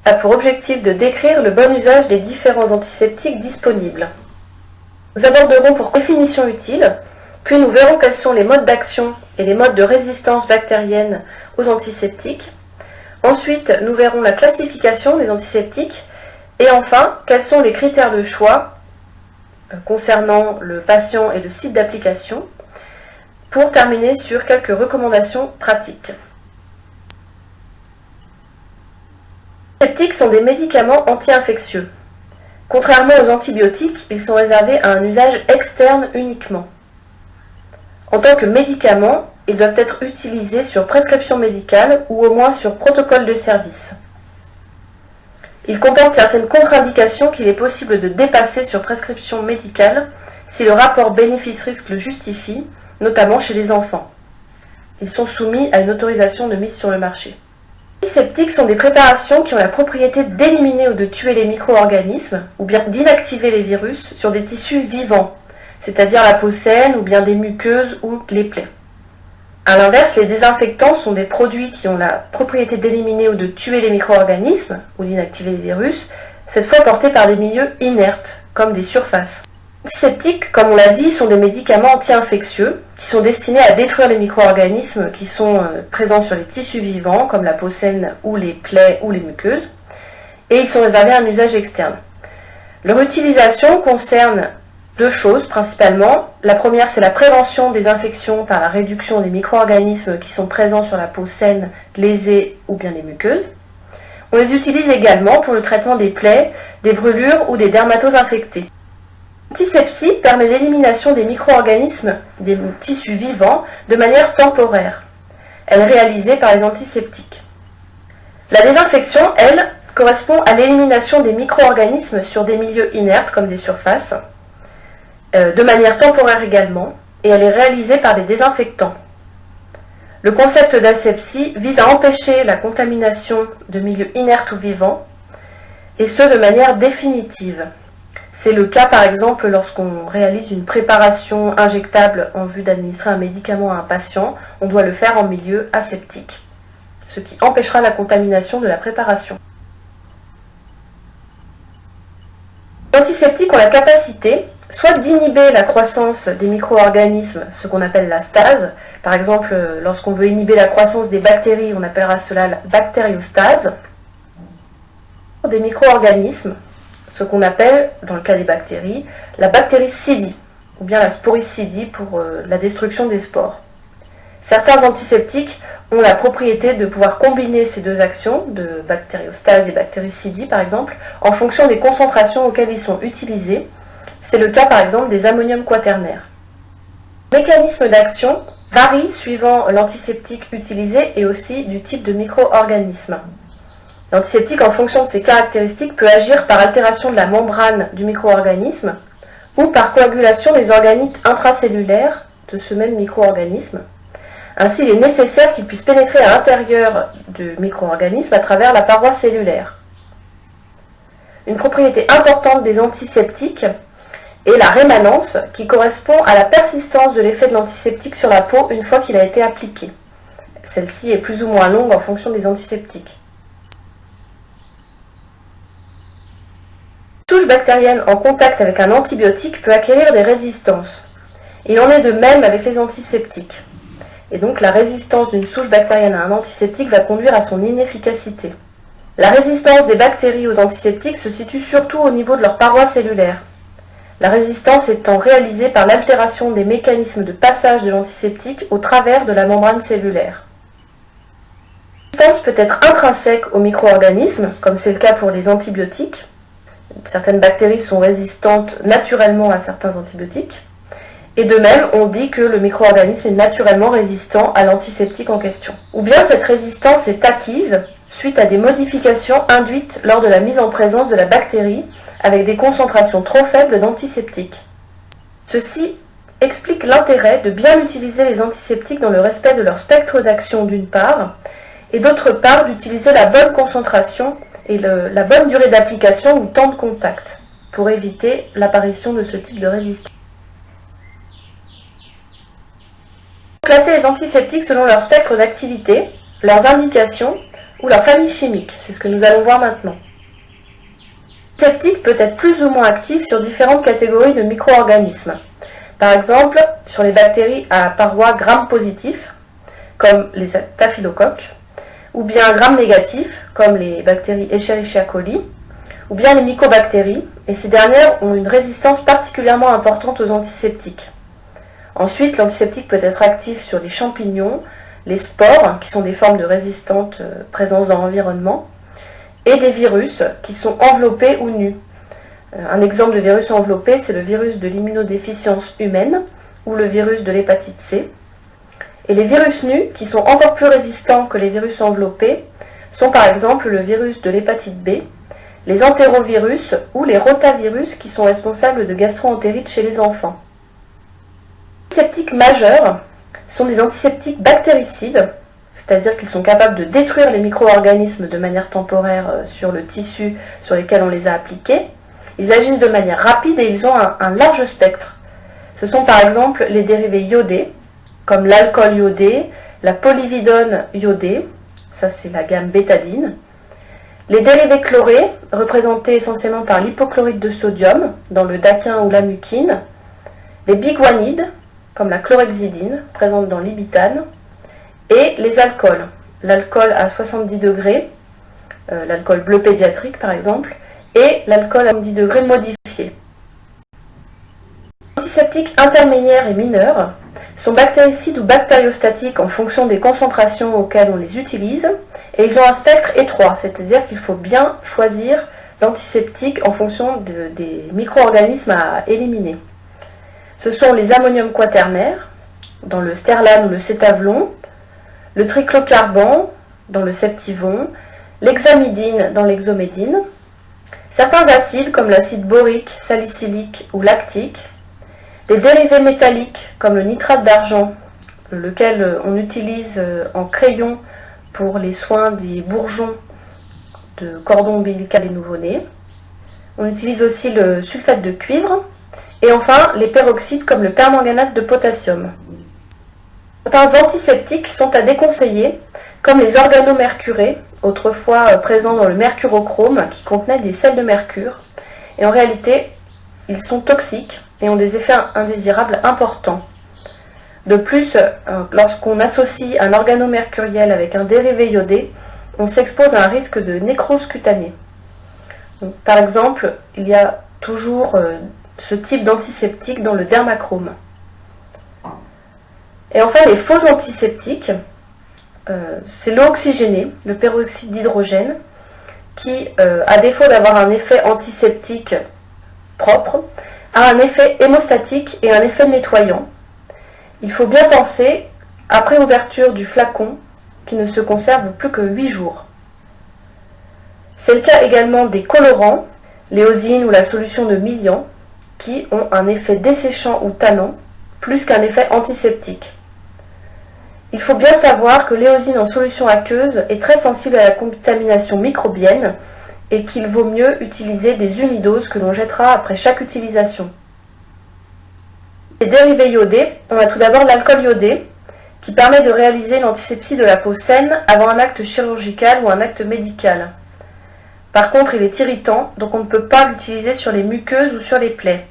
a pour objectif de décrire le bon usage des différents antiseptiques disponibles. Nous aborderons pour définition utile, puis nous verrons quels sont les modes d'action et les modes de résistance bactérienne aux antiseptiques. Ensuite, nous verrons la classification des antiseptiques et enfin, quels sont les critères de choix concernant le patient et le site d'application pour terminer sur quelques recommandations pratiques. Les antiseptiques sont des médicaments anti-infectieux. Contrairement aux antibiotiques, ils sont réservés à un usage externe uniquement. En tant que médicaments, ils doivent être utilisés sur prescription médicale ou au moins sur protocole de service. Ils comportent certaines contre-indications qu'il est possible de dépasser sur prescription médicale si le rapport bénéfice-risque le justifie, notamment chez les enfants. Ils sont soumis à une autorisation de mise sur le marché. Les antiseptiques sont des préparations qui ont la propriété d'éliminer ou de tuer les micro-organismes ou bien d'inactiver les virus sur des tissus vivants, c'est-à-dire la peau saine ou bien des muqueuses ou les plaies. A l'inverse, les désinfectants sont des produits qui ont la propriété d'éliminer ou de tuer les micro-organismes ou d'inactiver les virus, cette fois portés par des milieux inertes, comme des surfaces. Les antiseptiques, comme on l'a dit, sont des médicaments anti-infectieux qui sont destinés à détruire les micro-organismes qui sont présents sur les tissus vivants, comme la peau saine ou les plaies ou les muqueuses, et ils sont réservés à un usage externe. Leur utilisation concerne deux choses principalement. La première, c'est la prévention des infections par la réduction des micro-organismes qui sont présents sur la peau saine, lésée ou bien les muqueuses. On les utilise également pour le traitement des plaies, des brûlures ou des dermatoses infectées. L'antisepsie permet l'élimination des micro-organismes des tissus vivants de manière temporaire. Elle est réalisée par les antiseptiques. La désinfection, elle, correspond à l'élimination des micro-organismes sur des milieux inertes comme des surfaces, de manière temporaire également, et elle est réalisée par des désinfectants. Le concept d'asepsie vise à empêcher la contamination de milieux inertes ou vivants, et ce de manière définitive. C'est le cas par exemple lorsqu'on réalise une préparation injectable en vue d'administrer un médicament à un patient, on doit le faire en milieu aseptique, ce qui empêchera la contamination de la préparation. Les antiseptiques ont la capacité soit d'inhiber la croissance des micro-organismes, ce qu'on appelle la stase. Par exemple, lorsqu'on veut inhiber la croissance des bactéries, on appellera cela la bactériostase. Des micro-organismes, ce qu'on appelle, dans le cas des bactéries, la bactéricidie, ou bien la sporicidie pour la destruction des spores. Certains antiseptiques ont la propriété de pouvoir combiner ces deux actions, de bactériostase et bactéricidie par exemple, en fonction des concentrations auxquelles ils sont utilisés. C'est le cas par exemple des ammoniums quaternaires. Le mécanisme d'action varie suivant l'antiseptique utilisé et aussi du type de micro-organisme. L'antiseptique, en fonction de ses caractéristiques, peut agir par altération de la membrane du micro-organisme ou par coagulation des organites intracellulaires de ce même micro-organisme. Ainsi, il est nécessaire qu'il puisse pénétrer à l'intérieur du micro-organisme à travers la paroi cellulaire. Une propriété importante des antiseptiques est la rémanence, qui correspond à la persistance de l'effet de l'antiseptique sur la peau une fois qu'il a été appliqué. Celle-ci est plus ou moins longue en fonction des antiseptiques. Une souche bactérienne en contact avec un antibiotique peut acquérir des résistances. Il en est de même avec les antiseptiques. Et donc la résistance d'une souche bactérienne à un antiseptique va conduire à son inefficacité. La résistance des bactéries aux antiseptiques se situe surtout au niveau de leur paroi cellulaire. La résistance étant réalisée par l'altération des mécanismes de passage de l'antiseptique au travers de la membrane cellulaire. La résistance peut être intrinsèque aux micro-organismes, comme c'est le cas pour les antibiotiques. Certaines bactéries sont résistantes naturellement à certains antibiotiques. Et de même, on dit que le micro-organisme est naturellement résistant à l'antiseptique en question. Ou bien cette résistance est acquise suite à des modifications induites lors de la mise en présence de la bactérie avec des concentrations trop faibles d'antiseptiques. Ceci explique l'intérêt de bien utiliser les antiseptiques dans le respect de leur spectre d'action d'une part, et d'autre part d'utiliser la bonne concentration et la bonne durée d'application ou temps de contact pour éviter l'apparition de ce type de résistance. Classer les antiseptiques selon leur spectre d'activité, leurs indications, ou leur famille chimique. C'est ce que nous allons voir maintenant. L'antiseptique peut être plus ou moins actif sur différentes catégories de micro-organismes. Par exemple, sur les bactéries à parois gram-positifs, comme les staphylocoques, ou bien gram-négatifs, comme les bactéries Escherichia coli, ou bien les mycobactéries, et ces dernières ont une résistance particulièrement importante aux antiseptiques. Ensuite, l'antiseptique peut être actif sur les champignons, les spores, qui sont des formes de résistante présence dans l'environnement, et des virus qui sont enveloppés ou nus. Un exemple de virus enveloppé, c'est le virus de l'immunodéficience humaine ou le virus de l'hépatite C. Et les virus nus, qui sont encore plus résistants que les virus enveloppés, sont par exemple le virus de l'hépatite B, les entérovirus ou les rotavirus qui sont responsables de gastro-entérite chez les enfants. Les antiseptiques majeurs sont des antiseptiques bactéricides, c'est-à-dire qu'ils sont capables de détruire les micro-organismes de manière temporaire sur le tissu sur lequel on les a appliqués. Ils agissent de manière rapide et ils ont un large spectre. Ce sont par exemple les dérivés iodés, comme l'alcool iodé, la polyvidone iodée, ça c'est la gamme bétadine, les dérivés chlorés, représentés essentiellement par l'hypochlorite de sodium, dans le daquin ou la mucine, les biguanides, comme la chlorhexidine, présente dans l'ibitane, et les alcools, l'alcool à 70 degrés, l'alcool bleu pédiatrique par exemple, et l'alcool à 70 degrés modifié. Les antiseptiques intermédiaires et mineurs sont bactéricides ou bactériostatiques en fonction des concentrations auxquelles on les utilise, et ils ont un spectre étroit, c'est-à-dire qu'il faut bien choisir l'antiseptique en fonction des micro-organismes à éliminer. Ce sont les ammonium quaternaires, dans le sterlane ou le cétavlon, le triclocarban, dans le septivon, l'hexamidine, dans l'hexomédine, certains acides comme l'acide borique, salicylique ou lactique, des dérivés métalliques comme le nitrate d'argent, lequel on utilise en crayon pour les soins des bourgeons de cordon ombilical des nouveau-nés. On utilise aussi le sulfate de cuivre et enfin les peroxydes comme le permanganate de potassium. Certains antiseptiques sont à déconseiller, comme les organomercurés, autrefois présents dans le mercurochrome qui contenait des sels de mercure, et en réalité ils sont toxiques et ont des effets indésirables importants. De plus, lorsqu'on associe un organomercuriel avec un dérivé iodé, on s'expose à un risque de nécrose cutanée. Donc, par exemple, il y a toujours ce type d'antiseptique dans le dermachrome. Et enfin, les faux antiseptiques, c'est l'eau oxygénée, le peroxyde d'hydrogène, qui, à défaut d'avoir un effet antiseptique propre, a un effet hémostatique et un effet nettoyant. Il faut bien penser, après ouverture du flacon, qu'il ne se conserve plus que 8 jours. C'est le cas également des colorants, l'éosine ou la solution de Milian, qui ont un effet desséchant ou tannant, plus qu'un effet antiseptique. Il faut bien savoir que l'éosine en solution aqueuse est très sensible à la contamination microbienne et qu'il vaut mieux utiliser des unidoses que l'on jettera après chaque utilisation. Les dérivés iodés, on a tout d'abord l'alcool iodé, qui permet de réaliser l'antisepsie de la peau saine avant un acte chirurgical ou un acte médical. Par contre, il est irritant, donc on ne peut pas l'utiliser sur les muqueuses ou sur les plaies.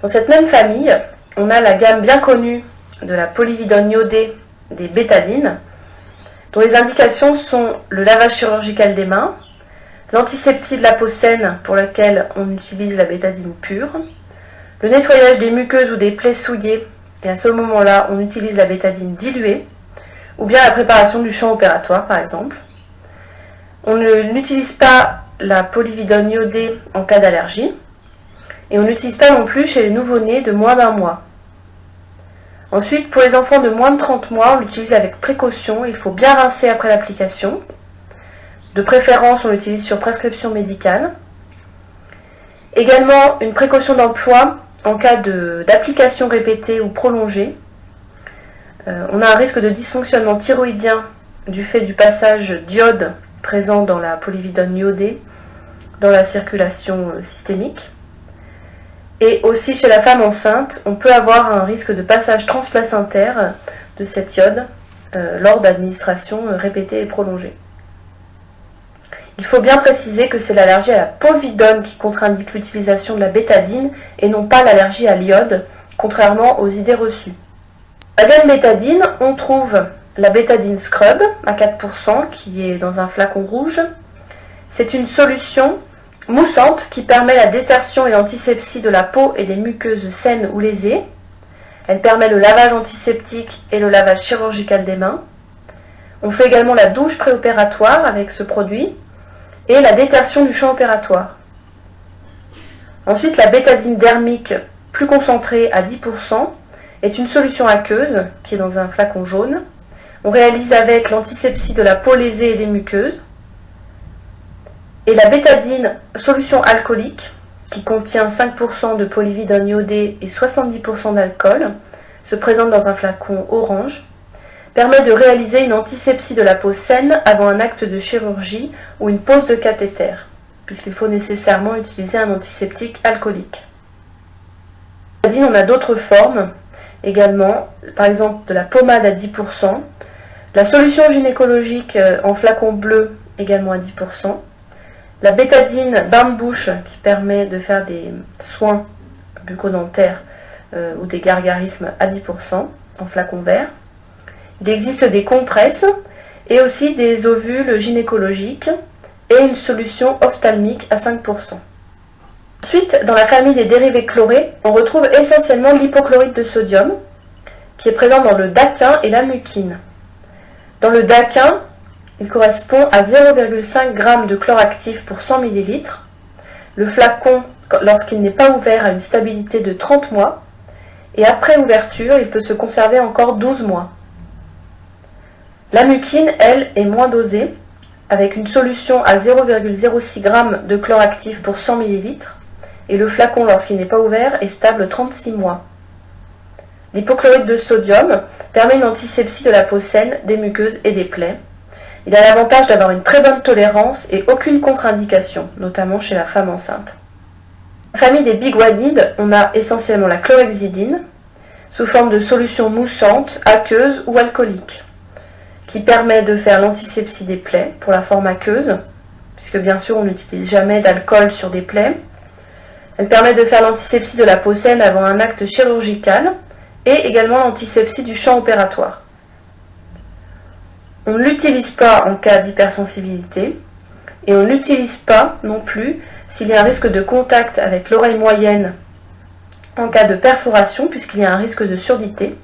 Dans cette même famille, on a la gamme bien connue de la polyvidone iodée des bétadines, dont les indications sont le lavage chirurgical des mains, l'antisepsie de la peau saine pour laquelle on utilise la bétadine pure, le nettoyage des muqueuses ou des plaies souillées, et à ce moment-là on utilise la bétadine diluée, ou bien la préparation du champ opératoire par exemple. On n'utilise pas la polyvidone iodée en cas d'allergie, et on n'utilise pas non plus chez les nouveau-nés de moins d'1 mois. Ensuite, pour les enfants de moins de 30 mois, on l'utilise avec précaution, il faut bien rincer après l'application. De préférence, on l'utilise sur prescription médicale. Également, une précaution d'emploi en cas d'application répétée ou prolongée. On a un risque de dysfonctionnement thyroïdien du fait du passage d'iode présent dans la polyvidone iodée dans la circulation systémique. Et aussi chez la femme enceinte, on peut avoir un risque de passage transplacentaire de cet iode lors d'administrations répétées et prolongées. Il faut bien préciser que c'est l'allergie à la povidone qui contre-indique l'utilisation de la bétadine et non pas l'allergie à l'iode, contrairement aux idées reçues. La gamme bétadine, on trouve la bétadine scrub à 4% qui est dans un flacon rouge. C'est une solution moussante qui permet la détertion et l'antisepsie de la peau et des muqueuses saines ou lésées. Elle permet le lavage antiseptique et le lavage chirurgical des mains. On fait également la douche préopératoire avec ce produit et la détertion du champ opératoire. Ensuite, la bétadine dermique plus concentrée à 10% est une solution aqueuse qui est dans un flacon jaune. On réalise avec l'antisepsie de la peau lésée et des muqueuses. Et la bétadine solution alcoolique qui contient 5% de polyvidone iodé et 70% d'alcool, se présente dans un flacon orange, permet de réaliser une antisepsie de la peau saine avant un acte de chirurgie ou une pose de cathéter, puisqu'il faut nécessairement utiliser un antiseptique alcoolique. On a d'autres formes également, par exemple de la pommade à 10%, la solution gynécologique en flacon bleu également à 10%, la bétadine bain de bouche qui permet de faire des soins bucco-dentaires ou des gargarismes à 10% en flacon vert. Il existe des compresses et aussi des ovules gynécologiques et une solution ophtalmique à 5%. Ensuite, dans la famille des dérivés chlorés, on retrouve essentiellement l'hypochlorite de sodium qui est présent dans le daquin et la muquine. Dans le daquin, il correspond à 0,5 g de chlore actif pour 100 ml. Le flacon, lorsqu'il n'est pas ouvert, a une stabilité de 30 mois. Et après ouverture, il peut se conserver encore 12 mois. La muquine, elle, est moins dosée, avec une solution à 0,06 g de chlore actif pour 100 ml. Et le flacon, lorsqu'il n'est pas ouvert, est stable 36 mois. L'hypochlorite de sodium permet une antisepsie de la peau saine, des muqueuses et des plaies. Il a l'avantage d'avoir une très bonne tolérance et aucune contre-indication, notamment chez la femme enceinte. Dans la famille des biguanides, on a essentiellement la chlorhexidine, sous forme de solution moussante, aqueuse ou alcoolique, qui permet de faire l'antisepsie des plaies pour la forme aqueuse, puisque bien sûr on n'utilise jamais d'alcool sur des plaies. Elle permet de faire l'antisepsie de la peau saine avant un acte chirurgical et également l'antisepsie du champ opératoire. On ne l'utilise pas en cas d'hypersensibilité et on ne l'utilise pas non plus s'il y a un risque de contact avec l'oreille moyenne en cas de perforation puisqu'il y a un risque de surdité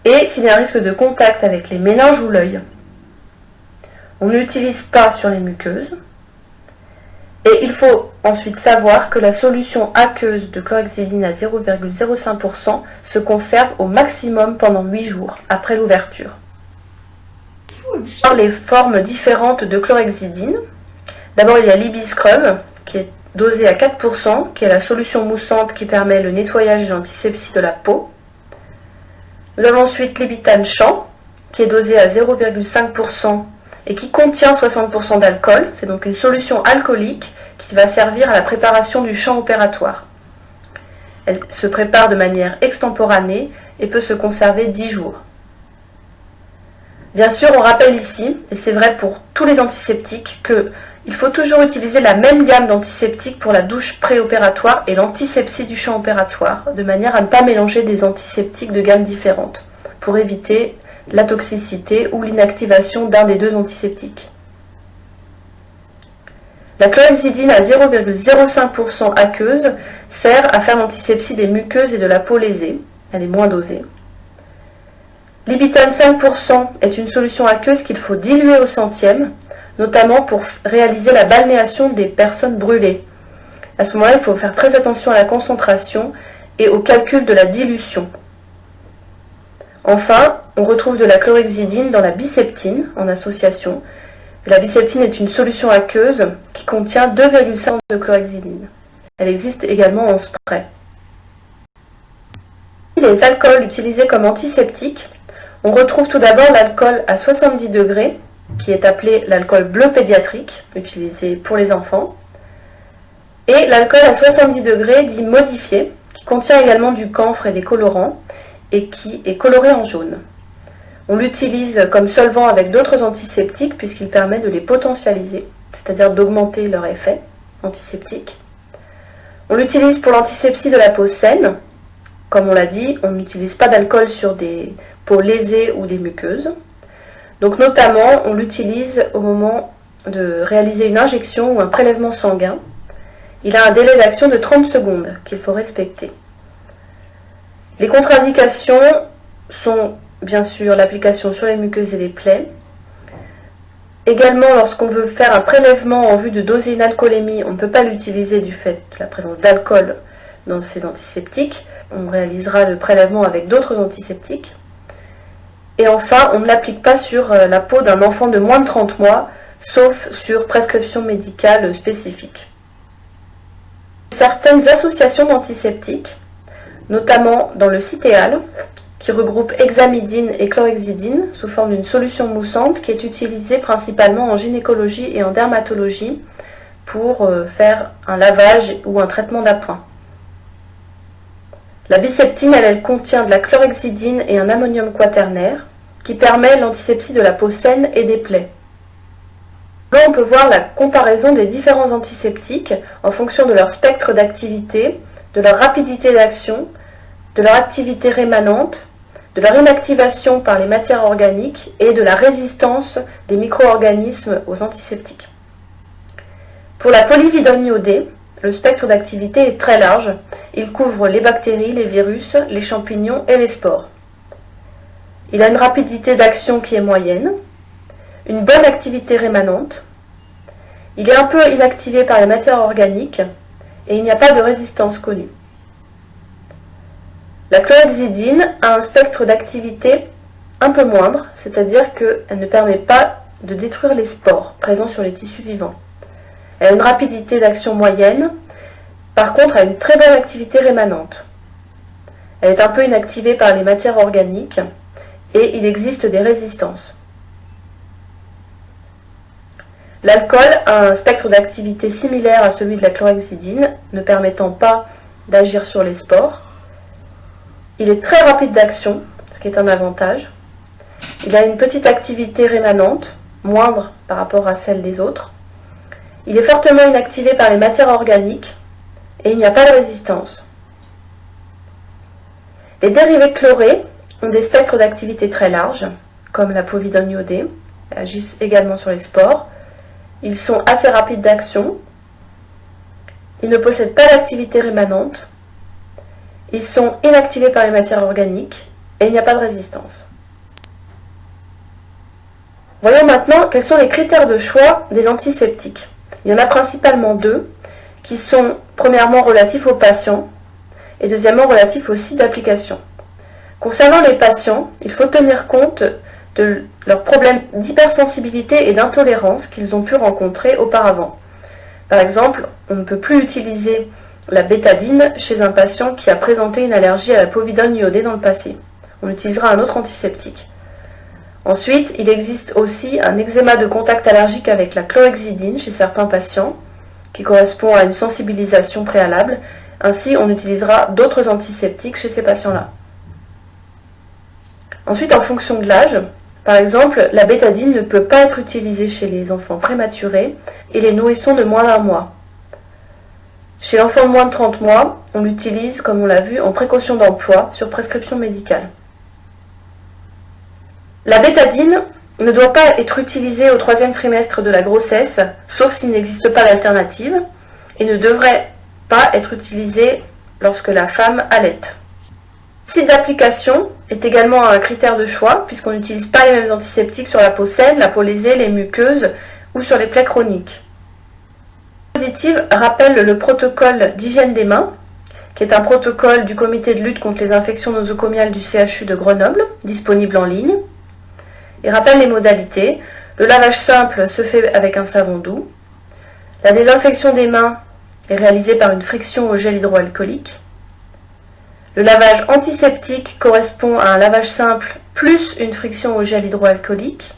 et s'il y a un risque de contact avec les méninges ou l'œil. On ne l'utilise pas sur les muqueuses et il faut ensuite savoir que la solution aqueuse de chlorhexidine à 0,05% se conserve au maximum pendant 8 jours après l'ouverture. Les formes différentes de chlorhexidine. D'abord, il y a l'Ibiscrub qui est dosé à 4%, qui est la solution moussante qui permet le nettoyage et l'antisepsie de la peau. Nous avons ensuite l'Ibitane Champ qui est dosé à 0,5% et qui contient 60% d'alcool. C'est donc une solution alcoolique qui va servir à la préparation du champ opératoire. Elle se prépare de manière extemporanée et peut se conserver 10 jours. Bien sûr, on rappelle ici, et c'est vrai pour tous les antiseptiques, qu'il faut toujours utiliser la même gamme d'antiseptiques pour la douche préopératoire et l'antisepsie du champ opératoire, de manière à ne pas mélanger des antiseptiques de gammes différentes, pour éviter la toxicité ou l'inactivation d'un des deux antiseptiques. La chlorhexidine à 0,05% aqueuse sert à faire l'antisepsie des muqueuses et de la peau lésée. Elle est moins dosée. L'Ibitane 5% est une solution aqueuse qu'il faut diluer au centième, notamment pour réaliser la balnéation des personnes brûlées. À ce moment-là, il faut faire très attention à la concentration et au calcul de la dilution. Enfin, on retrouve de la chlorhexidine dans la biseptine en association. La biseptine est une solution aqueuse qui contient 2,5 de chlorhexidine. Elle existe également en spray. Les alcools utilisés comme antiseptiques, on retrouve tout d'abord l'alcool à 70 degrés, qui est appelé l'alcool bleu pédiatrique, utilisé pour les enfants, et l'alcool à 70 degrés dit modifié, qui contient également du camphre et des colorants, et qui est coloré en jaune. On l'utilise comme solvant avec d'autres antiseptiques puisqu'il permet de les potentialiser, c'est-à-dire d'augmenter leur effet antiseptique. On l'utilise pour l'antisepsie de la peau saine. Comme on l'a dit, on n'utilise pas d'alcool sur des peaux lésées ou des muqueuses. Donc notamment, on l'utilise au moment de réaliser une injection ou un prélèvement sanguin. Il a un délai d'action de 30 secondes qu'il faut respecter. Les contre-indications sont bien sûr l'application sur les muqueuses et les plaies. Également, lorsqu'on veut faire un prélèvement en vue de doser une alcoolémie, on ne peut pas l'utiliser du fait de la présence d'alcool dans ces antiseptiques. On réalisera le prélèvement avec d'autres antiseptiques. Et enfin, on ne l'applique pas sur la peau d'un enfant de moins de 30 mois, sauf sur prescription médicale spécifique. Certaines associations d'antiseptiques, notamment dans le Citéal, qui regroupe hexamidine et chlorhexidine sous forme d'une solution moussante qui est utilisée principalement en gynécologie et en dermatologie pour faire un lavage ou un traitement d'appoint. La biseptine, elle contient de la chlorhexidine et un ammonium quaternaire qui permet l'antisepsie de la peau saine et des plaies. Là, on peut voir la comparaison des différents antiseptiques en fonction de leur spectre d'activité, de leur rapidité d'action, de leur activité rémanente, de leur inactivation par les matières organiques et de la résistance des micro-organismes aux antiseptiques. Pour la polyvidone iodée, le spectre d'activité est très large. Il couvre les bactéries, les virus, les champignons et les spores. Il a une rapidité d'action qui est moyenne, une bonne activité rémanente. Il est un peu inactivé par les matières organiques et il n'y a pas de résistance connue. La chlorhexidine a un spectre d'activité un peu moindre, c'est-à-dire qu'elle ne permet pas de détruire les spores présents sur les tissus vivants. Elle a une rapidité d'action moyenne, par contre elle a une très bonne activité rémanente. Elle est un peu inactivée par les matières organiques et il existe des résistances. L'alcool a un spectre d'activité similaire à celui de la chlorhexidine, ne permettant pas d'agir sur les spores. Il est très rapide d'action, ce qui est un avantage. Il a une petite activité rémanente, moindre par rapport à celle des autres. Il est fortement inactivé par les matières organiques et il n'y a pas de résistance. Les dérivés chlorés ont des spectres d'activité très larges, comme la povidone iodée, agissent également sur les spores. Ils sont assez rapides d'action. Ils ne possèdent pas d'activité rémanente. Ils sont inactivés par les matières organiques et il n'y a pas de résistance. Voyons maintenant quels sont les critères de choix des antiseptiques. Il y en a principalement deux qui sont premièrement relatifs aux patients et deuxièmement relatifs au site d'application. Concernant les patients, il faut tenir compte de leurs problèmes d'hypersensibilité et d'intolérance qu'ils ont pu rencontrer auparavant. Par exemple, on ne peut plus utiliser la bétadine chez un patient qui a présenté une allergie à la povidone iodée dans le passé. On utilisera un autre antiseptique. Ensuite, il existe aussi un eczéma de contact allergique avec la chlorhexidine chez certains patients, qui correspond à une sensibilisation préalable. Ainsi, on utilisera d'autres antiseptiques chez ces patients-là. Ensuite, en fonction de l'âge, par exemple, la bétadine ne peut pas être utilisée chez les enfants prématurés et les nourrissons de moins d'1 mois. Chez l'enfant de moins de 30 mois, on l'utilise, comme on l'a vu, en précaution d'emploi sur prescription médicale. La bétadine ne doit pas être utilisée au 3e trimestre de la grossesse, sauf s'il n'existe pas d'alternative, et ne devrait pas être utilisée lorsque la femme allaite. Le site d'application est également un critère de choix, puisqu'on n'utilise pas les mêmes antiseptiques sur la peau saine, la peau lésée, les muqueuses ou sur les plaies chroniques. Le dispositif rappelle le protocole d'hygiène des mains, qui est un protocole du comité de lutte contre les infections nosocomiales du CHU de Grenoble, disponible en ligne. Il rappelle les modalités. Le lavage simple se fait avec un savon doux. La désinfection des mains est réalisée par une friction au gel hydroalcoolique. Le lavage antiseptique correspond à un lavage simple plus une friction au gel hydroalcoolique.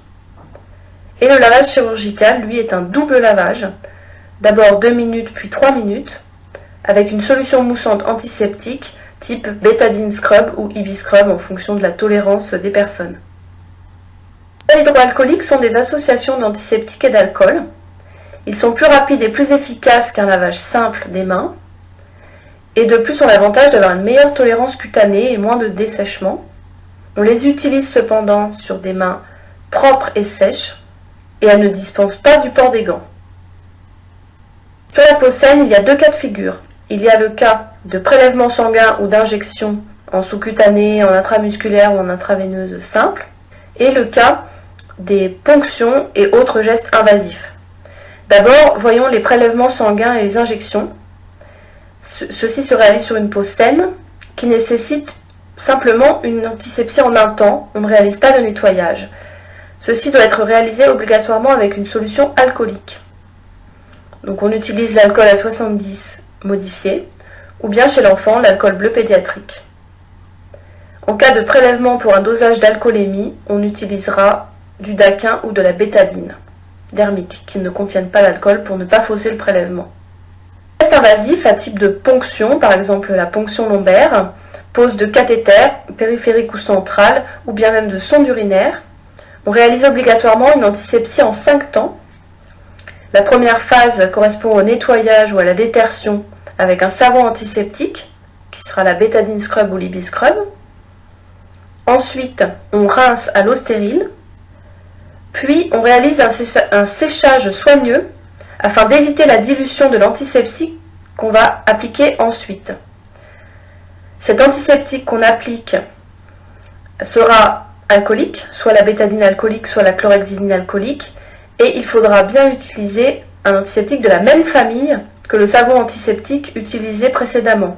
Et le lavage chirurgical, lui, est un double lavage. D'abord 2 minutes puis 3 minutes, avec une solution moussante antiseptique type bétadine scrub ou ibiscrub en fonction de la tolérance des personnes. Les hydroalcooliques sont des associations d'antiseptiques et d'alcool. Ils sont plus rapides et plus efficaces qu'un lavage simple des mains. Et de plus, ont l'avantage d'avoir une meilleure tolérance cutanée et moins de dessèchement. On les utilise cependant sur des mains propres et sèches, et elles ne dispensent pas du port des gants. Sur la peau saine, il y a deux cas de figure. Il y a le cas de prélèvement sanguin ou d'injection en sous-cutané, en intramusculaire ou en intraveineuse simple, et le cas des ponctions et autres gestes invasifs. D'abord, voyons les prélèvements sanguins et les injections. Ceci se réalise sur une peau saine qui nécessite simplement une antisepsie en un temps. On ne réalise pas de nettoyage. Ceci doit être réalisé obligatoirement avec une solution alcoolique. Donc on utilise l'alcool à 70 modifié, ou bien chez l'enfant l'alcool bleu pédiatrique. En cas de prélèvement pour un dosage d'alcoolémie, on utilisera du daquin ou de la bétadine dermique qui ne contiennent pas l'alcool pour ne pas fausser le prélèvement. Test invasif à type de ponction, par exemple la ponction lombaire, pose de cathéter périphérique ou central, ou bien même de sonde urinaire. On réalise obligatoirement une antisepsie en 5 temps. La première phase correspond au nettoyage ou à la détertion avec un savon antiseptique, qui sera la bétadine scrub ou l'ibiscrub. Ensuite, on rince à l'eau stérile. Puis, on réalise un séchage soigneux afin d'éviter la dilution de l'antiseptique qu'on va appliquer ensuite. Cet antiseptique qu'on applique sera alcoolique, soit la bétadine alcoolique, soit la chlorhexidine alcoolique, et il faudra bien utiliser un antiseptique de la même famille que le savon antiseptique utilisé précédemment,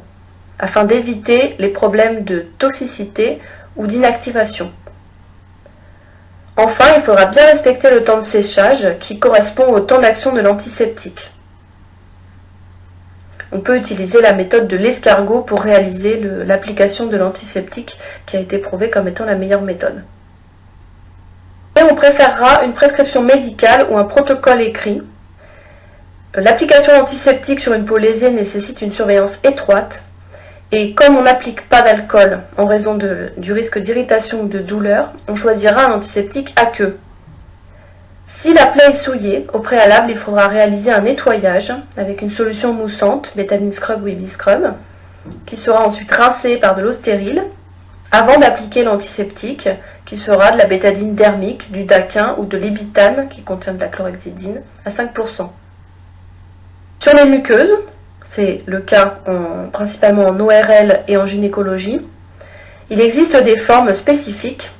afin d'éviter les problèmes de toxicité ou d'inactivation. Enfin, il faudra bien respecter le temps de séchage qui correspond au temps d'action de l'antiseptique. On peut utiliser la méthode de l'escargot pour réaliser l'application de l'antiseptique qui a été prouvée comme étant la meilleure méthode. Et on préférera une prescription médicale ou un protocole écrit. L'application d'antiseptique sur une peau lésée nécessite une surveillance étroite. Et comme on n'applique pas d'alcool en raison du risque d'irritation ou de douleur, on choisira un antiseptique aqueux. Si la plaie est souillée, au préalable, il faudra réaliser un nettoyage avec une solution moussante, bétadine scrub ou ibiscrub, qui sera ensuite rincée par de l'eau stérile, avant d'appliquer l'antiseptique, qui sera de la bétadine dermique, du daquin ou de l'ibitane, qui contient de la chlorhexidine, à 5%. Sur les muqueuses, c'est le cas principalement en ORL et en gynécologie, il existe des formes spécifiques.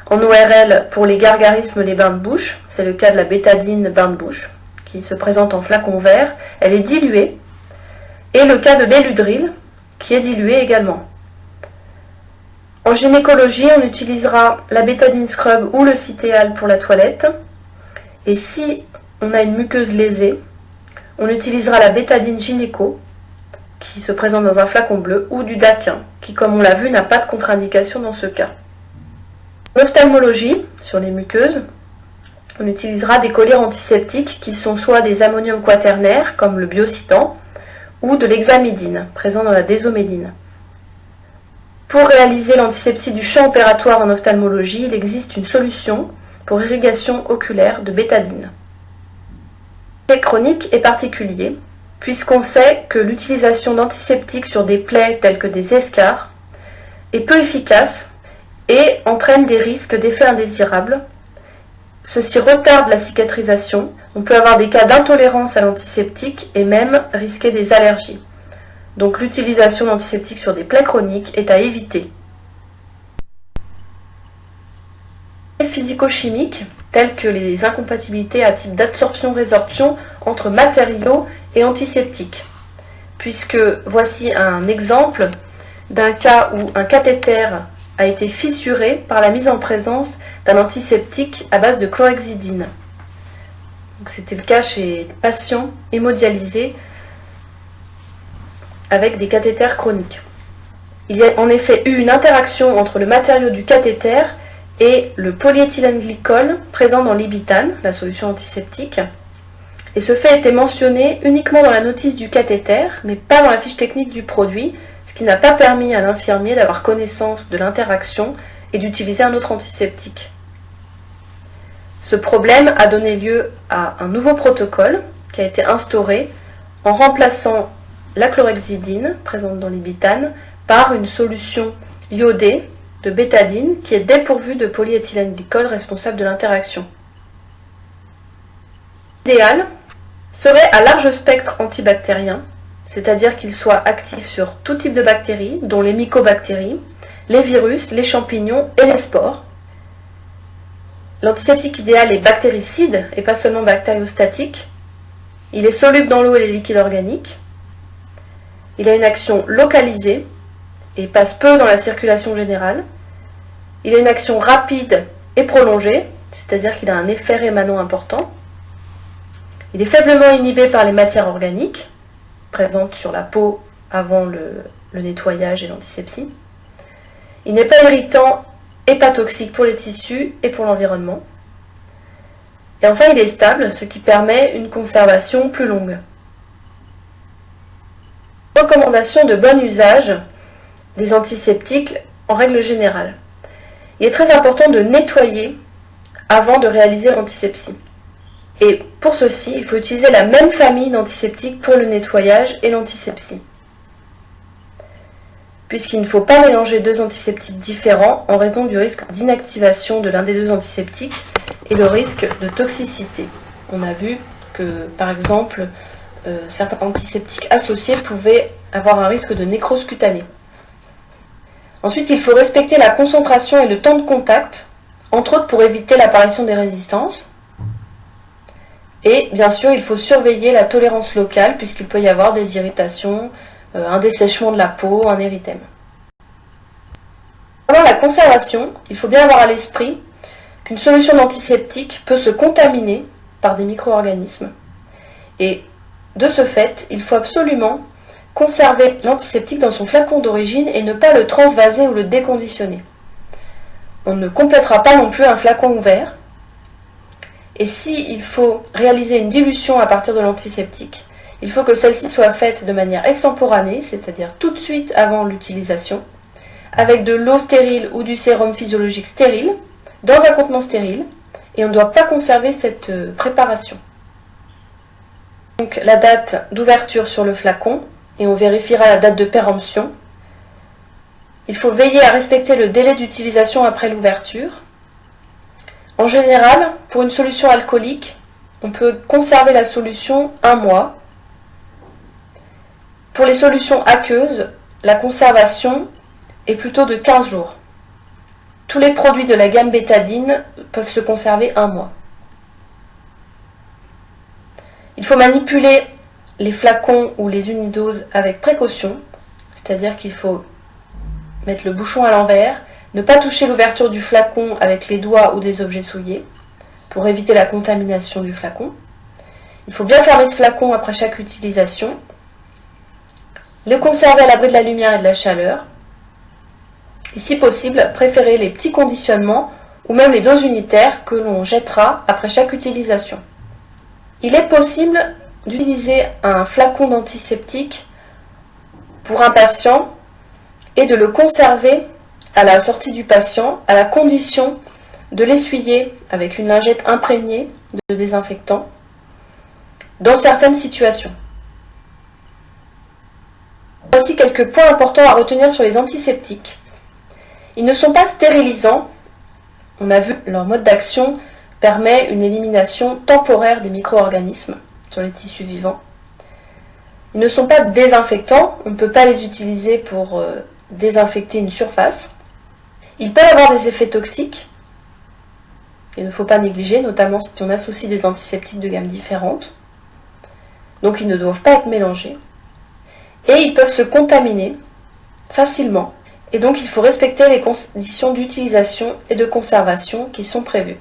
En ORL, pour les gargarismes, les bains de bouche, c'est le cas de la bétadine bain de bouche, qui se présente en flacon vert, elle est diluée, et le cas de l'éludril, qui est dilué également. En gynécologie, on utilisera la bétadine scrub ou le citéal pour la toilette, et si on a une muqueuse lésée, on utilisera la bétadine gynéco, qui se présente dans un flacon bleu, ou du daquin, qui, comme on l'a vu, n'a pas de contre-indication dans ce cas. En ophtalmologie, sur les muqueuses, on utilisera des collyres antiseptiques qui sont soit des ammoniums quaternaires, comme le Biocitan, ou de l'hexamidine, présent dans la désomédine. Pour réaliser l'antisepsie du champ opératoire en ophtalmologie, il existe une solution pour irrigation oculaire de bétadine. Le chronique est particulier, puisqu'on sait que l'utilisation d'antiseptiques sur des plaies telles que des escarres est peu efficace et entraîne des risques d'effets indésirables. Ceci retarde la cicatrisation, on peut avoir des cas d'intolérance à l'antiseptique et même risquer des allergies. Donc l'utilisation d'antiseptiques sur des plaies chroniques est à éviter. Les physico-chimiques, telles que les incompatibilités à type d'absorption-résorption entre matériaux et antiseptiques. Puisque voici un exemple d'un cas où un cathéter a été fissuré par la mise en présence d'un antiseptique à base de chlorhexidine. C'était le cas chez des patients hémodialysés avec des cathéters chroniques. Il y a en effet eu une interaction entre le matériau du cathéter et le polyéthylène glycol présent dans l'ibitane, la solution antiseptique. Et ce fait était mentionné uniquement dans la notice du cathéter, mais pas dans la fiche technique du produit, ce qui n'a pas permis à l'infirmier d'avoir connaissance de l'interaction et d'utiliser un autre antiseptique. Ce problème a donné lieu à un nouveau protocole qui a été instauré en remplaçant la chlorhexidine présente dans l'ibitane par une solution iodée de bétadine qui est dépourvue de polyéthylène-glycol responsable de l'interaction. L'idéal serait à large spectre antibactérien, c'est-à-dire qu'il soit actif sur tout type de bactéries, dont les mycobactéries, les virus, les champignons et les spores. L'antiseptique idéal est bactéricide et pas seulement bactériostatique. Il est soluble dans l'eau et les liquides organiques. Il a une action localisée et passe peu dans la circulation générale. Il a une action rapide et prolongée, c'est-à-dire qu'il a un effet rémanent important. Il est faiblement inhibé par les matières organiques, présentes sur la peau avant le nettoyage et l'antisepsie. Il n'est pas irritant et pas toxique pour les tissus et pour l'environnement. Et enfin, il est stable, ce qui permet une conservation plus longue. Recommandation de bon usage des antiseptiques en règle générale. Il est très important de nettoyer avant de réaliser l'antisepsie. Et pour ceci, il faut utiliser la même famille d'antiseptiques pour le nettoyage et l'antisepsie. Puisqu'il ne faut pas mélanger deux antiseptiques différents en raison du risque d'inactivation de l'un des deux antiseptiques et le risque de toxicité. On a vu que, par exemple, certains antiseptiques associés pouvaient avoir un risque de nécrose cutanée. Ensuite, il faut respecter la concentration et le temps de contact, entre autres pour éviter l'apparition des résistances. Et bien sûr, il faut surveiller la tolérance locale puisqu'il peut y avoir des irritations, un dessèchement de la peau, un érythème. Pendant la conservation, il faut bien avoir à l'esprit qu'une solution d'antiseptique peut se contaminer par des micro-organismes. Et de ce fait, il faut absolument conserver l'antiseptique dans son flacon d'origine et ne pas le transvaser ou le déconditionner. On ne complétera pas non plus un flacon ouvert. Et s'il faut réaliser une dilution à partir de l'antiseptique, il faut que celle-ci soit faite de manière extemporanée, c'est-à-dire tout de suite avant l'utilisation, avec de l'eau stérile ou du sérum physiologique stérile, dans un contenant stérile, et on ne doit pas conserver cette préparation. Donc la date d'ouverture sur le flacon, et on vérifiera la date de péremption. Il faut veiller à respecter le délai d'utilisation après l'ouverture. En général, pour une solution alcoolique, on peut conserver la solution 1 mois. Pour les solutions aqueuses, la conservation est plutôt de 15 jours. Tous les produits de la gamme bétadine peuvent se conserver 1 mois. Il faut manipuler les flacons ou les unidoses avec précaution, c'est-à-dire qu'il faut mettre le bouchon à l'envers, ne pas toucher l'ouverture du flacon avec les doigts ou des objets souillés pour éviter la contamination du flacon. Il faut bien fermer ce flacon après chaque utilisation, le conserver à l'abri de la lumière et de la chaleur, et si possible, préférer les petits conditionnements ou même les doses unitaires que l'on jettera après chaque utilisation. Il est possible d'utiliser un flacon d'antiseptique pour un patient et de le conserver à la sortie du patient à la condition de l'essuyer avec une lingette imprégnée de désinfectant dans certaines situations. Voici quelques points importants à retenir sur les antiseptiques. Ils ne sont pas stérilisants. On a vu leur mode d'action permet une élimination temporaire des micro-organismes sur les tissus vivants. Ils ne sont pas désinfectants, on ne peut pas les utiliser pour désinfecter une surface. Ils peuvent avoir des effets toxiques, il ne faut pas négliger, notamment si on associe des antiseptiques de gamme différentes. Donc ils ne doivent pas être mélangés. Et ils peuvent se contaminer facilement. Et donc il faut respecter les conditions d'utilisation et de conservation qui sont prévues.